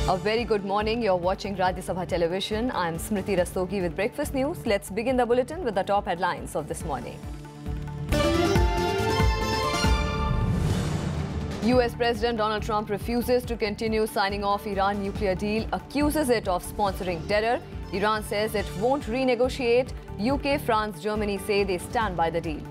A very good morning. You're watching Rajya Sabha Television. I'm Smriti Rastogi with Breakfast News. Let's begin the bulletin with the top headlines of this morning. US President Donald Trump refuses to continue signing off Iran nuclear deal, accuses it of sponsoring terror. Iran says it won't renegotiate. UK, France, Germany say they stand by the deal.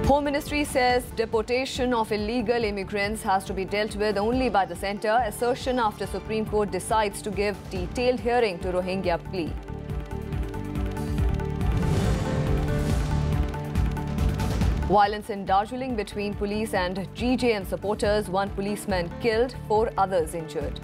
Home Ministry says deportation of illegal immigrants has to be dealt with only by the centre. Assertion after Supreme Court decides to give detailed hearing to Rohingya plea. Violence in Darjeeling between police and GJM supporters. 1 policeman killed, 4 others injured.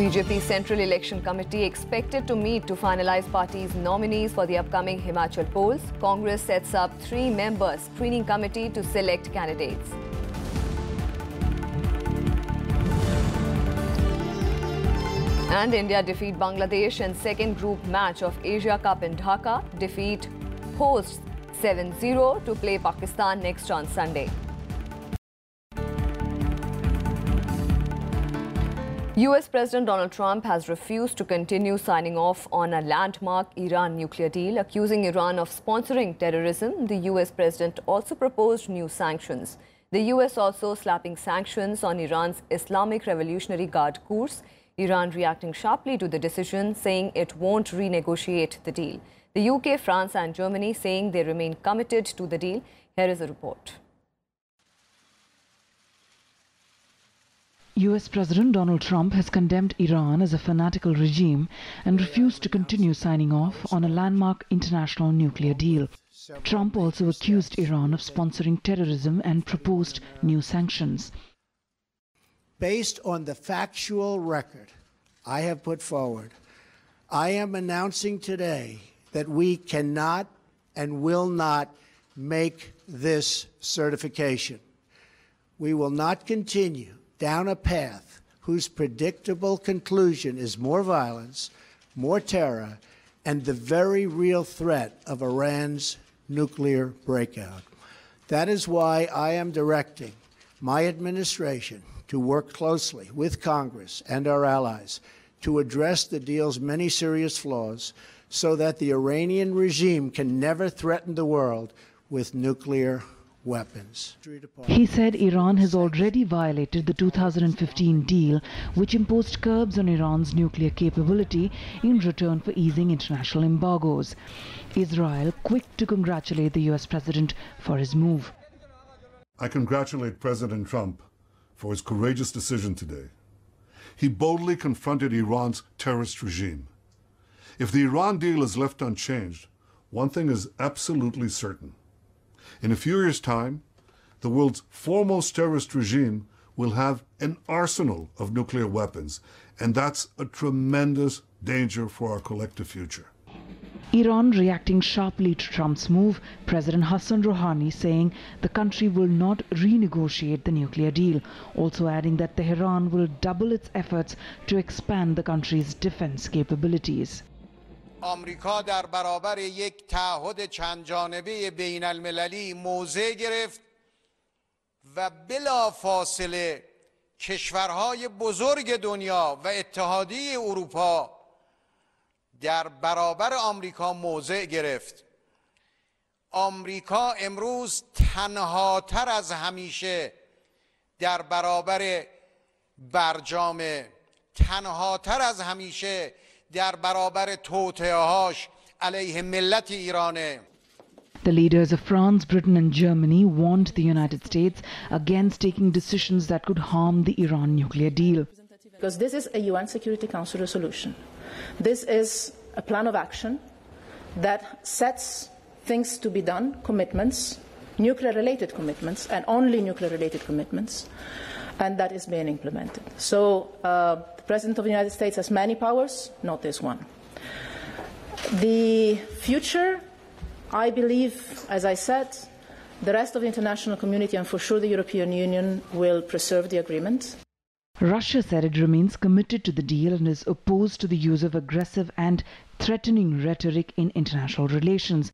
BJP Central Election Committee expected to meet to finalize party's nominees for the upcoming Himachal polls. Congress sets up 3-member screening committee to select candidates. And India defeat Bangladesh in second group match of Asia Cup in Dhaka. Defeat hosts 7-0 to play Pakistan next on Sunday. US President Donald Trump has refused to continue signing off on a landmark Iran nuclear deal, accusing Iran of sponsoring terrorism. The US President also proposed new sanctions. The US also slapping sanctions on Iran's Islamic Revolutionary Guard course. Iran reacting sharply to the decision, saying it won't renegotiate the deal. The UK, France and Germany saying they remain committed to the deal. Here is a report. US President Donald Trump has condemned Iran as a fanatical regime and refused to continue signing off on a landmark international nuclear deal. Trump also accused Iran of sponsoring terrorism and proposed new sanctions. Based on the factual record I have put forward, I am announcing today that we cannot and will not make this certification. We will not continue down a path whose predictable conclusion is more violence, more terror, and the very real threat of Iran's nuclear breakout. That is why I am directing my administration to work closely with Congress and our allies to address the deal's many serious flaws so that the Iranian regime can never threaten the world with nuclear weapons. He said Iran has already violated the 2015 deal, which imposed curbs on Iran's nuclear capability in return for easing international embargoes. Israel quick to congratulate the US president for his move. I congratulate President Trump for his courageous decision today. He boldly confronted Iran's terrorist regime. If the Iran deal is left unchanged, one thing is absolutely certain. In a few years' time, the world's foremost terrorist regime will have an arsenal of nuclear weapons, and that's a tremendous danger for our collective future. Iran reacting sharply to Trump's move, President Hassan Rouhani saying the country will not renegotiate the nuclear deal, also adding that Tehran will double its efforts to expand the country's defense capabilities. آمریکا در برابر یک تعهد چند جانبه بین المللی موضع گرفت و بلا فاصله کشورهای بزرگ دنیا و اتحادیه اروپا در برابر آمریکا موضع گرفت. آمریکا امروز تنها تر از همیشه در برابر برجام، تنها تر از همیشه در برابر توطئه‌هاش علیه ملت ایرانه. The leaders of France, Britain and Germany warned the United States against taking decisions that could harm the Iran nuclear deal. Because this is a UN Security Council resolution. This is a plan of action that sets things to be done, commitments, nuclear-related commitments, and only nuclear-related commitments, and that is being implemented. So the President of the United States has many powers, not this one. The future, I believe, as I said, the rest of the international community and for sure the European Union will preserve the agreement. Russia said it remains committed to the deal and is opposed to the use of aggressive and threatening rhetoric in international relations.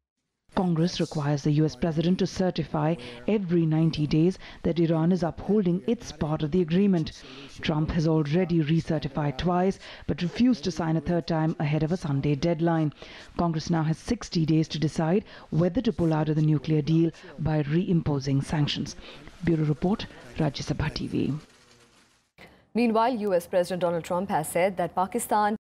Congress requires the US president to certify every 90 days that Iran is upholding its part of the agreement. Trump has already recertified twice but refused to sign a third time ahead of a Sunday deadline. Congress now has 60 days to decide whether to pull out of the nuclear deal by reimposing sanctions. Bureau Report, Rajya Sabha TV. Meanwhile, US President Donald Trump has said that Pakistan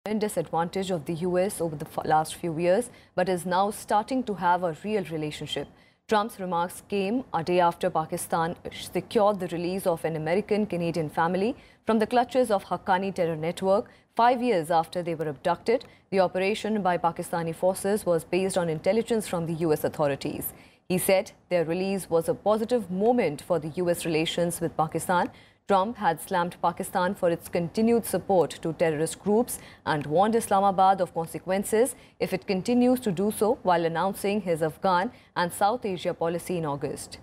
tremendous advantage of the US over the last few years, but is now starting to have a real relationship. Trump's remarks came a day after Pakistan secured the release of an American-Canadian family from the clutches of Haqqani terror network 5 years after they were abducted. The operation by Pakistani forces was based on intelligence from the US authorities. He said their release was a positive moment for the US relations with Pakistan. Trump had slammed Pakistan for its continued support to terrorist groups and warned Islamabad of consequences if it continues to do so, while announcing his Afghan and South Asia policy in August.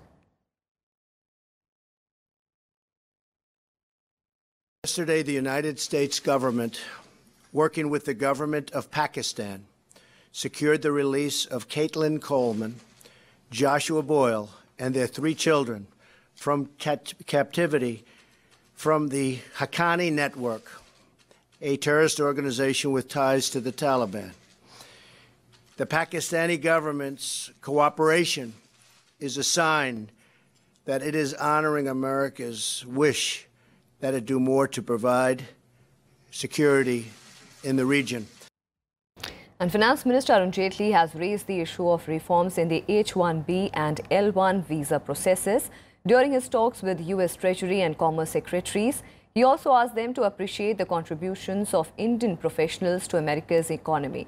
Yesterday, the United States government, working with the government of Pakistan, secured the release of Caitlin Coleman, Joshua Boyle, and their 3 children from captivity from the Haqqani network, a terrorist organization with ties to the Taliban. The Pakistani government's cooperation is a sign that it is honoring America's wish that it do more to provide security in the region. And Finance Minister Arun Jaitley has raised the issue of reforms in the H-1B and L-1 visa processes during his talks with US Treasury and Commerce Secretaries. He also asked them to appreciate the contributions of Indian professionals to America's economy.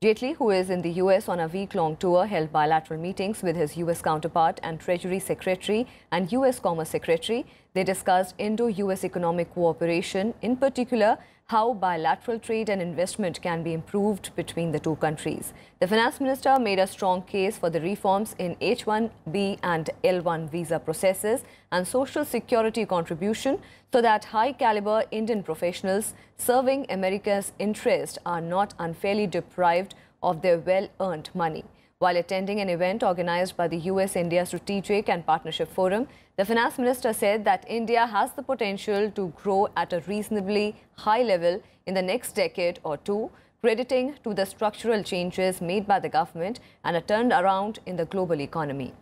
Jaitley, who is in the US on a week-long tour, held bilateral meetings with his US counterpart and Treasury Secretary and US Commerce Secretary. They discussed Indo-US economic cooperation, in particular, how bilateral trade and investment can be improved between the two countries. The finance minister made a strong case for the reforms in H-1B and L-1 visa processes and social security contribution so that high-caliber Indian professionals serving America's interest are not unfairly deprived of their well-earned money. While attending an event organized by the US-India Strategic and Partnership Forum, the finance minister said that India has the potential to grow at a reasonably high level in the next decade or two, crediting to the structural changes made by the government and a turnaround in the global economy.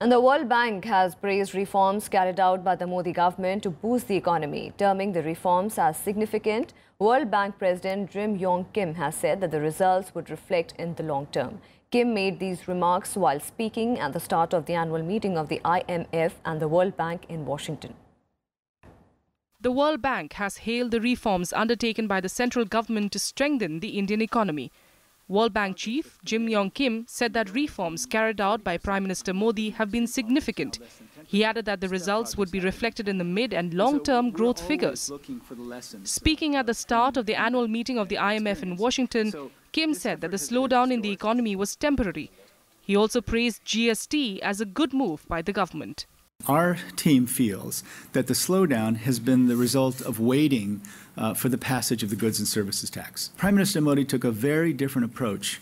And the World Bank has praised reforms carried out by the Modi government to boost the economy, terming the reforms as significant. World Bank President Jim Yong Kim has said that the results would reflect in the long term. Kim made these remarks while speaking at the start of the annual meeting of the IMF and the World Bank in Washington. The World Bank has hailed the reforms undertaken by the central government to strengthen the Indian economy. World Bank Chief Jim Yong Kim said that reforms carried out by Prime Minister Modi have been significant. He added that the results would be reflected in the mid- and long-term growth figures. Speaking at the start of the annual meeting of the IMF in Washington, Kim said that the slowdown in the economy was temporary. He also praised GST as a good move by the government. Our team feels that the slowdown has been the result of waiting for the passage of the goods and services tax. Prime Minister Modi took a very different approach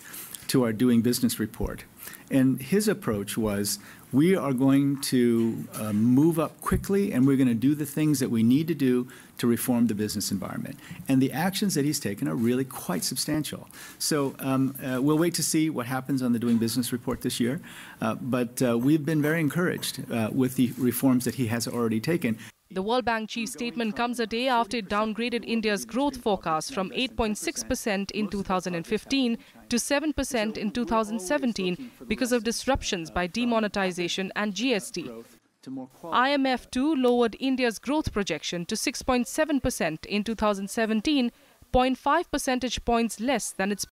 to our doing business report. And his approach was, we are going to move up quickly and we're going to do the things that we need to do to reform the business environment. And the actions that he's taken are really quite substantial. So we'll wait to see what happens on the doing business report this year. But we've been very encouraged with the reforms that he has already taken. The World Bank chief's statement comes a day after it downgraded India's growth forecast from 8.6% in 2015 to 7% in 2017 because of disruptions by demonetization and GST. IMF too lowered India's growth projection to 6.7% in 2017, 0.5 percentage points less than its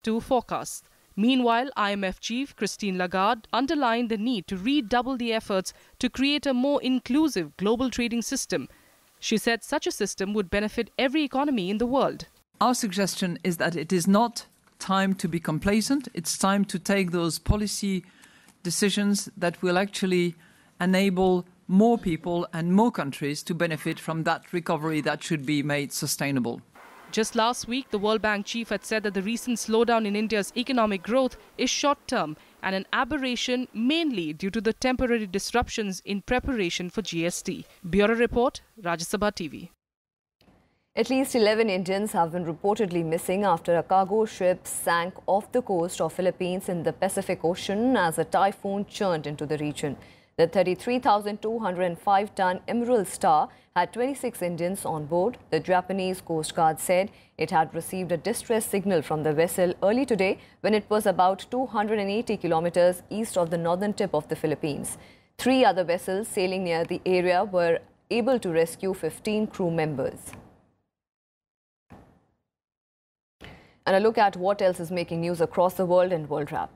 two forecasts. Meanwhile, IMF chief Christine Lagarde underlined the need to redouble the efforts to create a more inclusive global trading system. She said such a system would benefit every economy in the world. Our suggestion is that it is not time to be complacent. It's time to take those policy decisions that will actually enable more people and more countries to benefit from that recovery that should be made sustainable. Just last week, the World Bank chief had said that the recent slowdown in India's economic growth is short-term and an aberration mainly due to the temporary disruptions in preparation for GST. Bureau Report, Rajya Sabha TV. At least 11 Indians have been reportedly missing after a cargo ship sank off the coast of Philippines in the Pacific Ocean as a typhoon churned into the region. The 33,205-ton Emerald Star had 26 Indians on board. The Japanese Coast Guard said it had received a distress signal from the vessel early today when it was about 280 kilometers east of the northern tip of the Philippines. 3 other vessels sailing near the area were able to rescue 15 crew members. And a look at what else is making news across the world in World Wrap.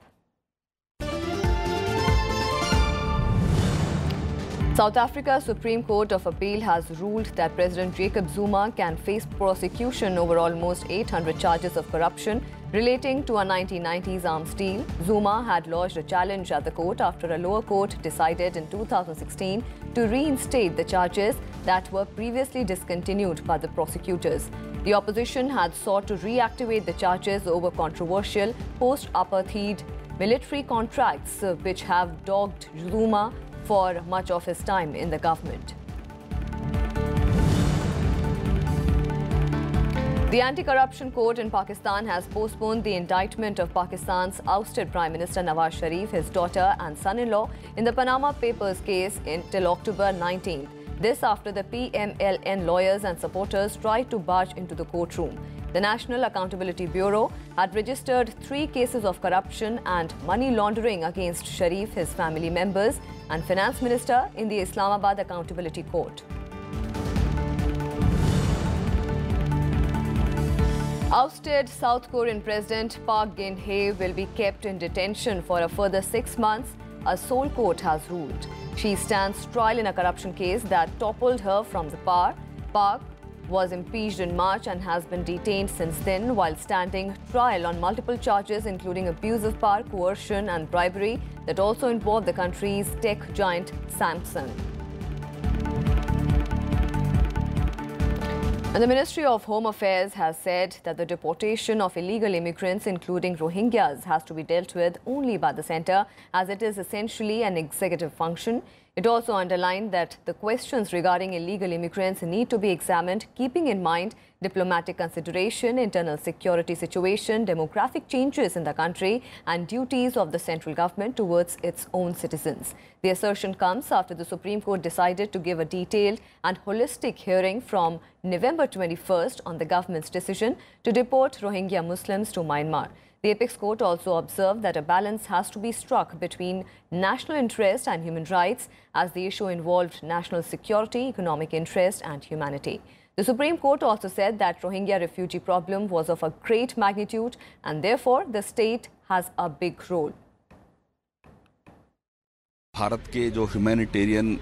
South Africa's Supreme Court of Appeal has ruled that President Jacob Zuma can face prosecution over almost 800 charges of corruption relating to a 1990s arms deal. Zuma had lodged a challenge at the court after a lower court decided in 2016 to reinstate the charges that were previously discontinued by the prosecutors. The opposition had sought to reactivate the charges over controversial post-apartheid military contracts, which have dogged Zuma for much of his time in the government. The Anti-Corruption Court in Pakistan has postponed the indictment of Pakistan's ousted Prime Minister Nawaz Sharif, his daughter and son-in-law in the Panama Papers case until October 19th. This after the PMLN lawyers and supporters tried to barge into the courtroom. The National Accountability Bureau had registered 3 cases of corruption and money laundering against Sharif, his family members, and Finance Minister in the Islamabad Accountability Court. Ousted South Korean President Park Geun-hye will be kept in detention for a further 6 months, a Seoul court has ruled. She stands trial in a corruption case that toppled her from the power. Park was impeached in March and has been detained since then while standing trial on multiple charges including abuse of power, coercion and bribery that also involve the country's tech giant Samsung. And the Ministry of Home Affairs has said that the deportation of illegal immigrants, including Rohingyas, has to be dealt with only by the centre as it is essentially an executive function. It also underlined that the questions regarding illegal immigrants need to be examined, keeping in mind diplomatic consideration, internal security situation, demographic changes in the country, and duties of the central government towards its own citizens. The assertion comes after the Supreme Court decided to give a detailed and holistic hearing from November 21st on the government's decision to deport Rohingya Muslims to Myanmar. The Apex Court also observed that a balance has to be struck between national interest and human rights as the issue involved national security, economic interest and humanity. The Supreme Court also said that Rohingya refugee problem was of a great magnitude and therefore the state has a big role. Bharat के जो humanitarian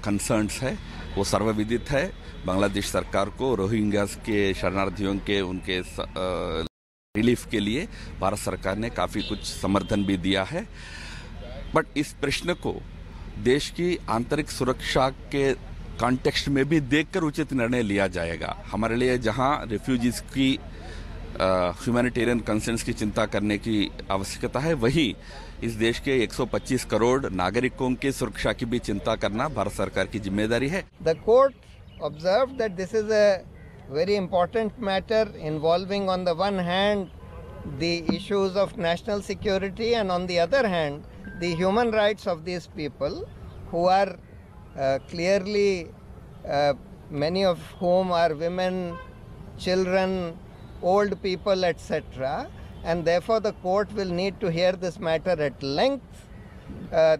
concerns है वो सर्वविदित है। बांग्लादेश सरकार को Rohingyas के शरणार्थियों के उनके रिलीफ के लिए भारत सरकार ने काफ़ी कुछ समर्थन भी दिया है, बट इस प्रश्न को देश की आंतरिक सुरक्षा के कॉन्टेक्स्ट में भी देखकर उचित निर्णय लिया जाएगा। हमारे लिए जहां रिफ्यूजीज की ह्यूमैनिटेरियन कंसर्न्स की चिंता करने की आवश्यकता है, वहीं इस देश के 125 करोड़ नागरिकों की सुरक्षा की भी चिंता करना भारत सरकार की जिम्मेदारी है। The court observed that this is a very important matter involving on the one hand the issues of national security and on the other hand the human rights of these people who are clearly many of whom are women, children, old people, etc. And therefore the court will need to hear this matter at length.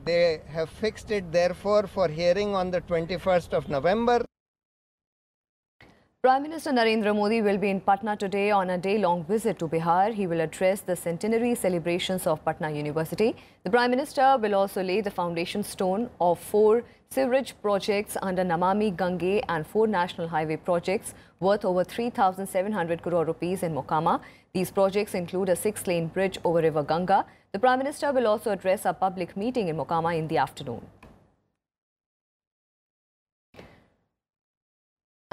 They have fixed it therefore for hearing on the 21st of November. Prime Minister Narendra Modi will be in Patna today on a day-long visit to Bihar. He will address the centenary celebrations of Patna University. The Prime Minister will also lay the foundation stone of 4 sewerage projects under Namami Gange and 4 national highway projects worth over 3,700 crore rupees in Mokama. These projects include a 6-lane bridge over River Ganga. The Prime Minister will also address a public meeting in Mokama in the afternoon.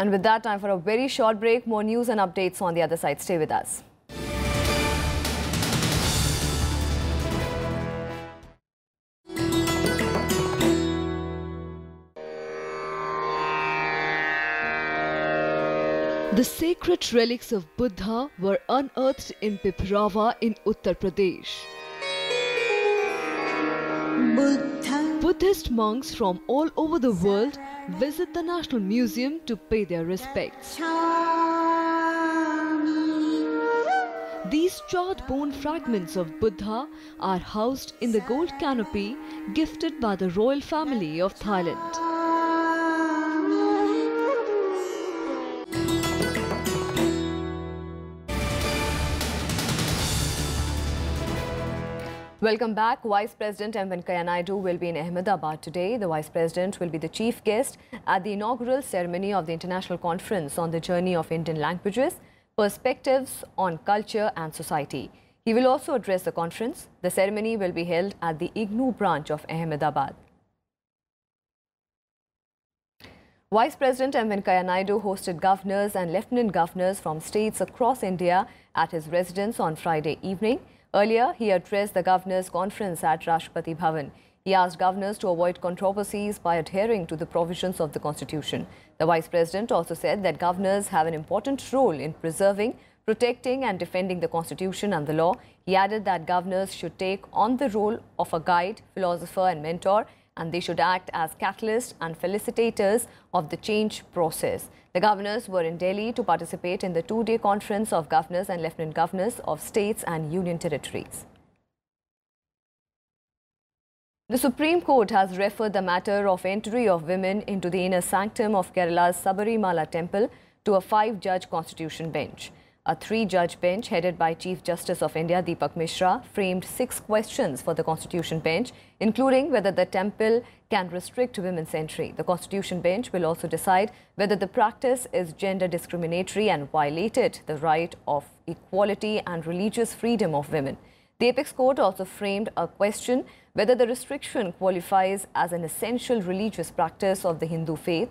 And with that, time for a very short break. More news and updates on the other side. Stay with us. The sacred relics of Buddha were unearthed in Piprava in Uttar Pradesh. Buddhist monks from all over the world visit the National Museum to pay their respects. These charred bone fragments of Buddha are housed in the gold canopy gifted by the royal family of Thailand. Welcome back. Vice President M. Venkaiah Naidu will be in Ahmedabad today. The Vice President will be the chief guest at the inaugural ceremony of the International Conference on the Journey of Indian Languages, Perspectives on Culture and Society. He will also address the conference. The ceremony will be held at the IGNOU branch of Ahmedabad. Vice President M. Venkaiah Naidu hosted governors and lieutenant governors from states across India at his residence on Friday evening. Earlier, he addressed the Governors' Conference at Rashtrapati Bhavan. He asked governors to avoid controversies by adhering to the provisions of the Constitution. The Vice President also said that governors have an important role in preserving, protecting and defending the Constitution and the law. He added that governors should take on the role of a guide, philosopher and mentor, and they should act as catalysts and facilitators of the change process. The governors were in Delhi to participate in the two-day conference of governors and lieutenant governors of states and union territories. The Supreme Court has referred the matter of entry of women into the inner sanctum of Kerala's Sabarimala temple to a 5-judge constitution bench. A 3-judge bench headed by Chief Justice of India Deepak Mishra framed 6 questions for the Constitution bench, including whether the temple can restrict women's entry. The Constitution bench will also decide whether the practice is gender discriminatory and violated the right of equality and religious freedom of women. The Apex Court also framed a question whether the restriction qualifies as an essential religious practice of the Hindu faith,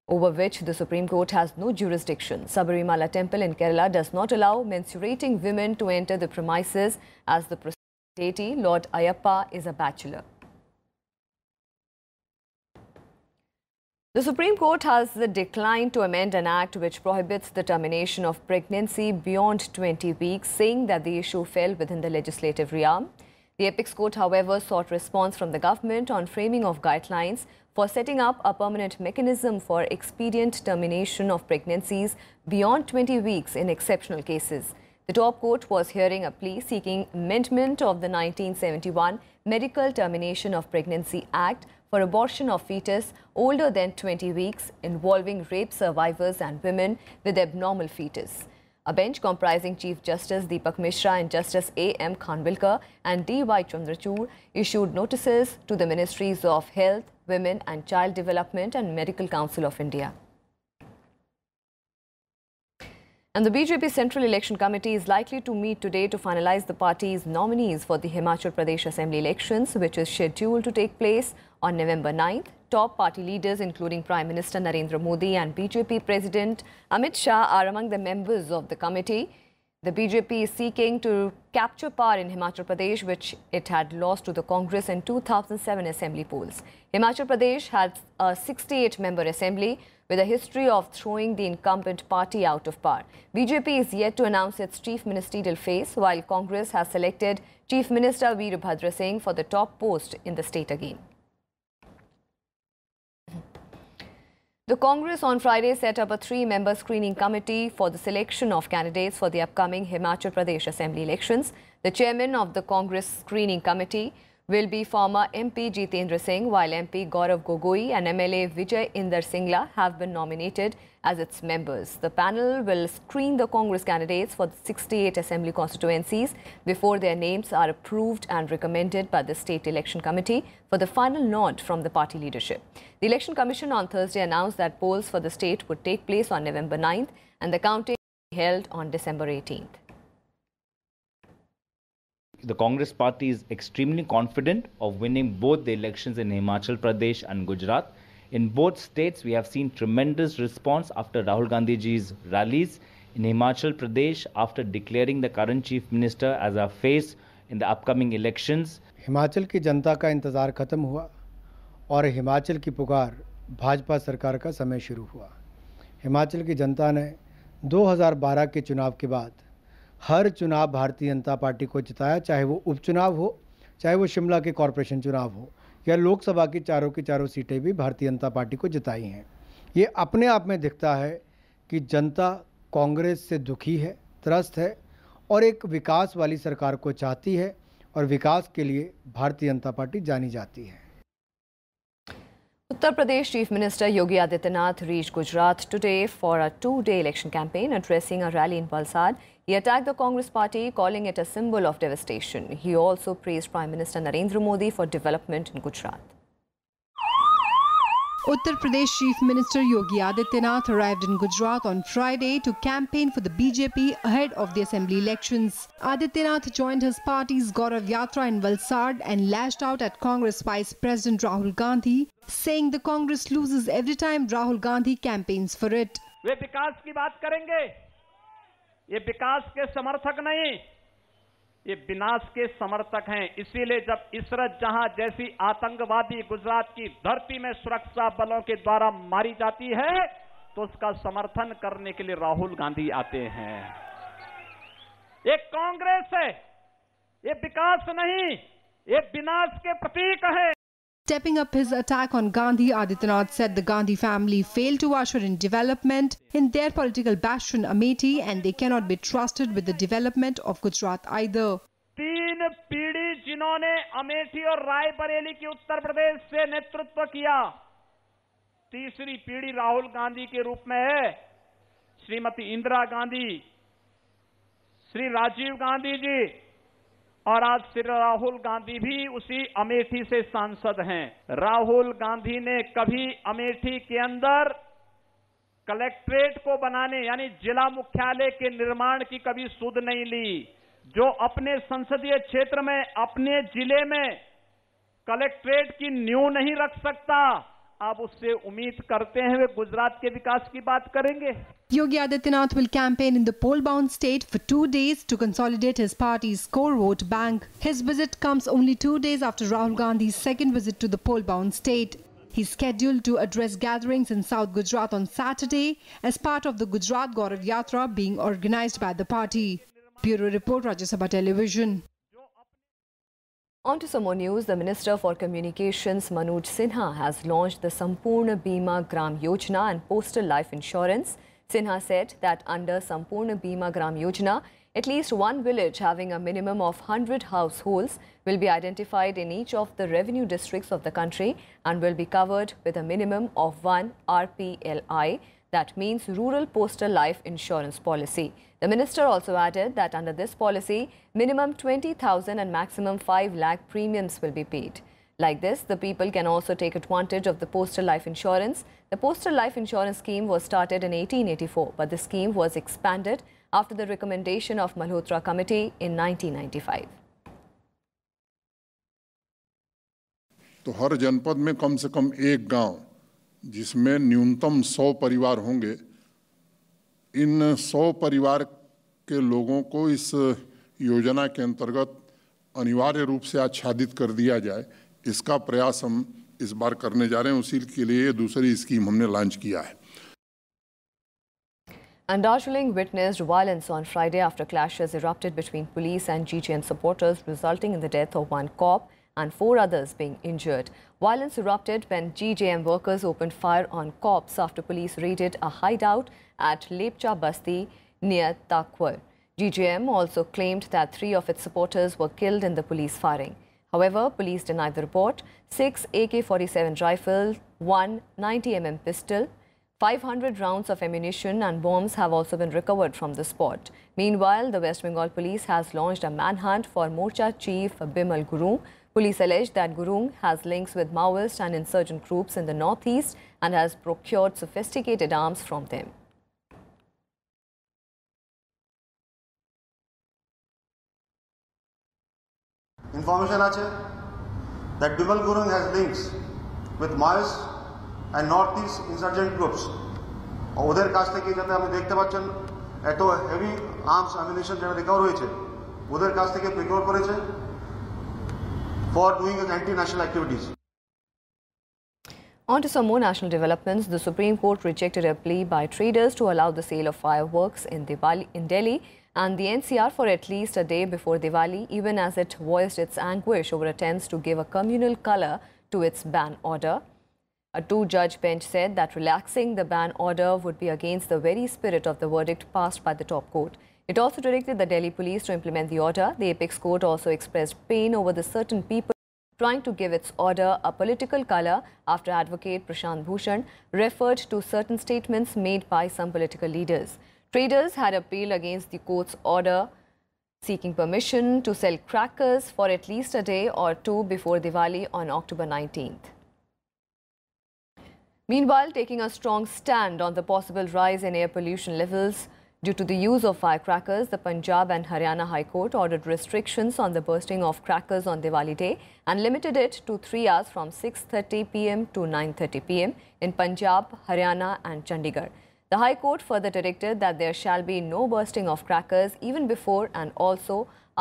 over which the Supreme Court has no jurisdiction. Sabarimala temple in Kerala does not allow mensurating women to enter the premises as the deity, Lord Ayappa, is a bachelor. The Supreme Court has declined to amend an act which prohibits the termination of pregnancy beyond 20 weeks, saying that the issue fell within the legislative realm. The Apex Court, however, sought response from the government on framing of guidelines for setting up a permanent mechanism for expedient termination of pregnancies beyond 20 weeks in exceptional cases. The top court was hearing a plea seeking amendment of the 1971 Medical Termination of Pregnancy Act for abortion of fetus older than 20 weeks involving rape survivors and women with abnormal fetus. A bench comprising Chief Justice Deepak Mishra and Justice A.M. Khanwilkar and D.Y. Chandrachud issued notices to the Ministries of Health, Women and Child Development and Medical Council of India. And the BJP Central Election Committee is likely to meet today to finalize the party's nominees for the Himachal Pradesh Assembly elections, which is scheduled to take place on November 9th. Top party leaders, including Prime Minister Narendra Modi and BJP President Amit Shah, are among the members of the committee. The BJP is seeking to capture power in Himachal Pradesh, which it had lost to the Congress in 2007 assembly polls. Himachal Pradesh has a 68-member assembly with a history of throwing the incumbent party out of power. BJP is yet to announce its chief ministerial face, while Congress has selected Chief Minister Veerbhadra Singh for the top post in the state again. The Congress on Friday set up a 3-member screening committee for the selection of candidates for the upcoming Himachal Pradesh Assembly elections. The chairman of the Congress screening committee will be former MP Jitendra Singh, while MP Gaurav Gogoi and MLA Vijay Inder Singla have been nominated as its members. The panel will screen the Congress candidates for the 68 assembly constituencies before their names are approved and recommended by the State Election Committee for the final nod from the party leadership. The Election Commission on Thursday announced that polls for the state would take place on November 9th and the counting will be held on December 18th. The Congress party is extremely confident of winning both the elections in Himachal Pradesh and Gujarat. In both states, we have seen tremendous response after Rahul Gandhiji's rallies. In Himachal Pradesh, after declaring the current Chief Minister as our face in the upcoming elections. Himachal की जनता का इंतज़ार ख़त्म हुआ और हिमाचल की पुकार भाजपा सरकार का समय शुरू हुआ। हिमाचल की जनता ने 2012 के चुनाव के बाद हर चुनाव भारतीय जनता पार्टी को जिताया, चाहे वो उपचुनाव हो, चाहे वो शिमला के कॉरपोरेशन चुनाव हो या लोकसभा की चारों सीटें भी भारतीय जनता पार्टी को जिताई हैं। ये अपने आप में दिखता है कि जनता कांग्रेस से दुखी है, त्रस्त है और एक विकास वाली सरकार को चाहती है और विकास के लिए भारतीय जनता पार्टी जानी जाती है। Uttar Pradesh Chief Minister Yogi Adityanath reached Gujarat today for a two-day election campaign. Addressing a rally in Valsad, he attacked the Congress party, calling it a symbol of devastation. He also praised Prime Minister Narendra Modi for development in Gujarat. Uttar Pradesh Chief Minister Yogi Adityanath arrived in Gujarat on Friday to campaign for the BJP ahead of the assembly elections. Adityanath joined his party's Gaurav Yatra in Valsad and lashed out at Congress Vice President Rahul Gandhi, saying the Congress loses every time Rahul Gandhi campaigns for it. वे विकास की बात करेंगे, ये विकास के समर्थक नहीं, ये विनाश के समर्थक हैं। इसीलिए जब इसरत जहां जैसी आतंकवादी गुजरात की धरती में सुरक्षा बलों के द्वारा मारी जाती है, तो उसका समर्थन करने के लिए राहुल गांधी आते हैं। ये कांग्रेस है, ये विकास नहीं, ये विनाश के प्रतीक है। Stepping up his attack on Gandhi, Adityanath said the Gandhi family failed to usher in development in their political bastion Amethi and they cannot be trusted with the development of Gujarat either. 3 पीढ़ी जिन्होंने अमेठी और रायबरेली की उत्तर प्रदेश से नेतृत्व किया, तीसरी पीढ़ी राहुल गांधी के रूप में है। श्रीमती इंदिरा गांधी, श्री राजीव गांधी जी और आज श्री राहुल गांधी भी उसी अमेठी से सांसद हैं। राहुल गांधी ने कभी अमेठी के अंदर कलेक्ट्रेट को बनाने यानी जिला मुख्यालय के निर्माण की कभी सुध नहीं ली। जो अपने संसदीय क्षेत्र में, अपने जिले में कलेक्ट्रेट की नींव नहीं रख सकता, आप उससे उम्मीद करते हैं वे गुजरात के विकास की बात करेंगे। Yogi Adityanath will campaign in the poll-bound state for 2 days to consolidate his party's core vote bank. His visit comes only 2 days after Rahul Gandhi's second visit to the poll-bound state. He's scheduled to address gatherings in South Gujarat on Saturday as part of the Gujarat Gaurav Yatra being organized by the party. Bureau Report, Rajya Sabha Television. On to some more news. The Minister for Communications, Manoj Sinha, has launched the Sampurna Bima Gram Yojana and postal life insurance. Sinha said that under Sampurna Bima Gram Yojana, at least one village having a minimum of 100 households will be identified in each of the revenue districts of the country and will be covered with a minimum of 1 RPLI, that means Rural Postal Life Insurance Policy. The minister also added that under this policy, minimum 20,000 and maximum 5 lakh premiums will be paid. Like this, the people can also take advantage of the postal life insurance. The postal life insurance scheme was started in 1884, but the scheme was expanded after the recommendation of Malhotra Committee in 1995. तो हर जनपद में कम से कम एक गांव जिसमें न्यूनतम 100 परिवार होंगे, इन 100 परिवार के लोगों को इस योजना के अंतर्गत अनिवार्य रूप से आच्छादित कर दिया जाए, इसका प्रयास हम इस बार करने जा रहे हैं। उसी के लिए दूसरी स्कीम हमने लॉन्च किया है। And Darjeeling witnessed violence on Friday after clashes erupted between police and GJM supporters, resulting in the death of 1 cop and 4 others being injured. Violence erupted when GJM workers opened fire on cops after police raided a hideout at Lepcha Basti near Takwar. GJM also claimed that 3 of its supporters were killed in the police firing. However, police denied the report. 6 AK-47 rifles, 1 90mm pistol, 500 rounds of ammunition and bombs have also been recovered from the spot. Meanwhile, the West Bengal police has launched a manhunt for Morcha chief Bimal Gurung. Police allege that Gurung has links with Maoist and insurgent groups in the northeast and has procured sophisticated arms from them. Information আছে that Bimal Gurung has links with Maoist and northeast insurgent groups. ওদের কাছ থেকে যাতে আপনি দেখতে পাচ্ছেন এত heavy arms ammunition যেটা রিকভার হয়েছে ওদের কাছ থেকে প্রিকোর করেছে for doing anti-national activities. On to some more national developments. The Supreme Court rejected a plea by traders to allow the sale of fireworks in Delhi and the NCR for at least a day before Diwali, even as it voiced its anguish over attempts to give a communal colour to its ban order. A two-judge bench said that relaxing the ban order would be against the very spirit of the verdict passed by the top court. It also directed the Delhi police to implement the order. The apex court also expressed pain over the certain people trying to give its order a political colour after advocate Prashant Bhushan referred to certain statements made by some political leaders. Traders had appealed against the court's order seeking permission to sell crackers for at least a day or two before Diwali on October 19th. Meanwhile, taking a strong stand on the possible rise in air pollution levels due to the use of firecrackers, the Punjab and Haryana High Court ordered restrictions on the bursting of crackers on Diwali Day and limited it to 3 hours from 6:30 p.m. to 9:30 p.m. in Punjab, Haryana and Chandigarh. The High Court further directed that there shall be no bursting of crackers even before and also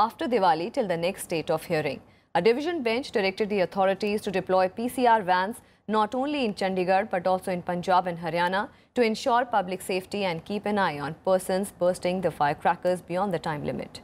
after Diwali till the next date of hearing. A division bench directed the authorities to deploy PCR vans not only in Chandigarh but also in Punjab and Haryana to ensure public safety and keep an eye on persons bursting the firecrackers beyond the time limit.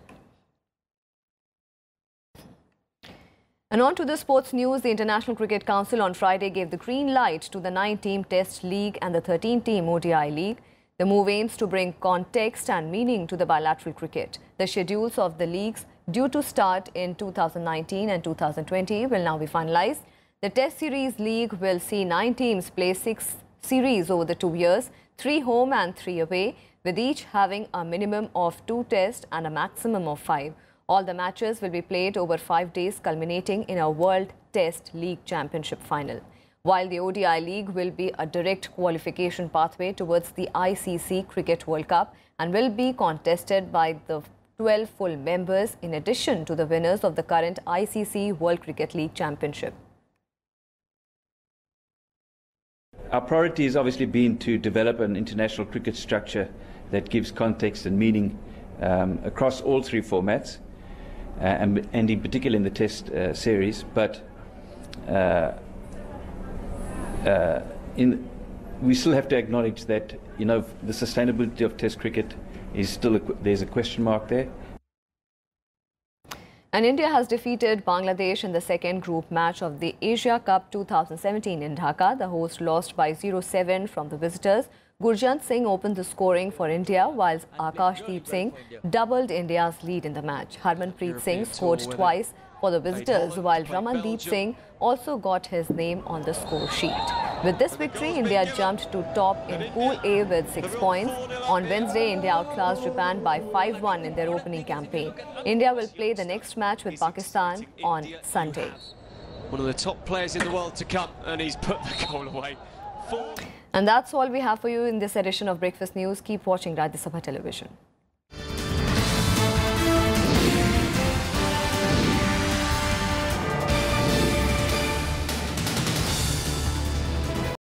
And on to the sports news. The International Cricket Council on Friday gave the green light to the 9-team Test League and the 13-team ODI League. The move aims to bring context and meaning to the bilateral cricket. The schedules of the leagues due to start in 2019 and 2020 will now be finalized. The Test Series League will see 9 teams play 6 series over the 2 years, 3 home and 3 away, with each having a minimum of 2 tests and a maximum of 5. All the matches will be played over 5 days, culminating in a World Test League Championship final. While the ODI League will be a direct qualification pathway towards the ICC Cricket World Cup and will be contested by the 12 full members in addition to the winners of the current ICC World Cricket League Championship. Our priority has obviously been to develop an international cricket structure that gives context and meaning across all 3 formats, and in particular in the Test series. But we still have to acknowledge that the sustainability of Test cricket is still there's a question mark there. And India has defeated Bangladesh in the second group match of the Asia Cup 2017 in Dhaka. The host lost by 0-7 from the visitors. Gurjant Singh opened the scoring for India, whilst Akashdeep Singh doubled India's lead in the match. Harmanpreet Singh scored twice for the visitors, while Ramandeep Singh also got his name on the score sheet. With this victory, India jumped to top in Pool A with 6 points. On Wednesday, India outclassed Japan by 5-1 in their opening campaign. India will play the next match with Pakistan on Sunday. One of the top players in the world to come, and he's put the goal away. And that's all we have for you in this edition of Breakfast News. Keep watching Rajya Sabha Television.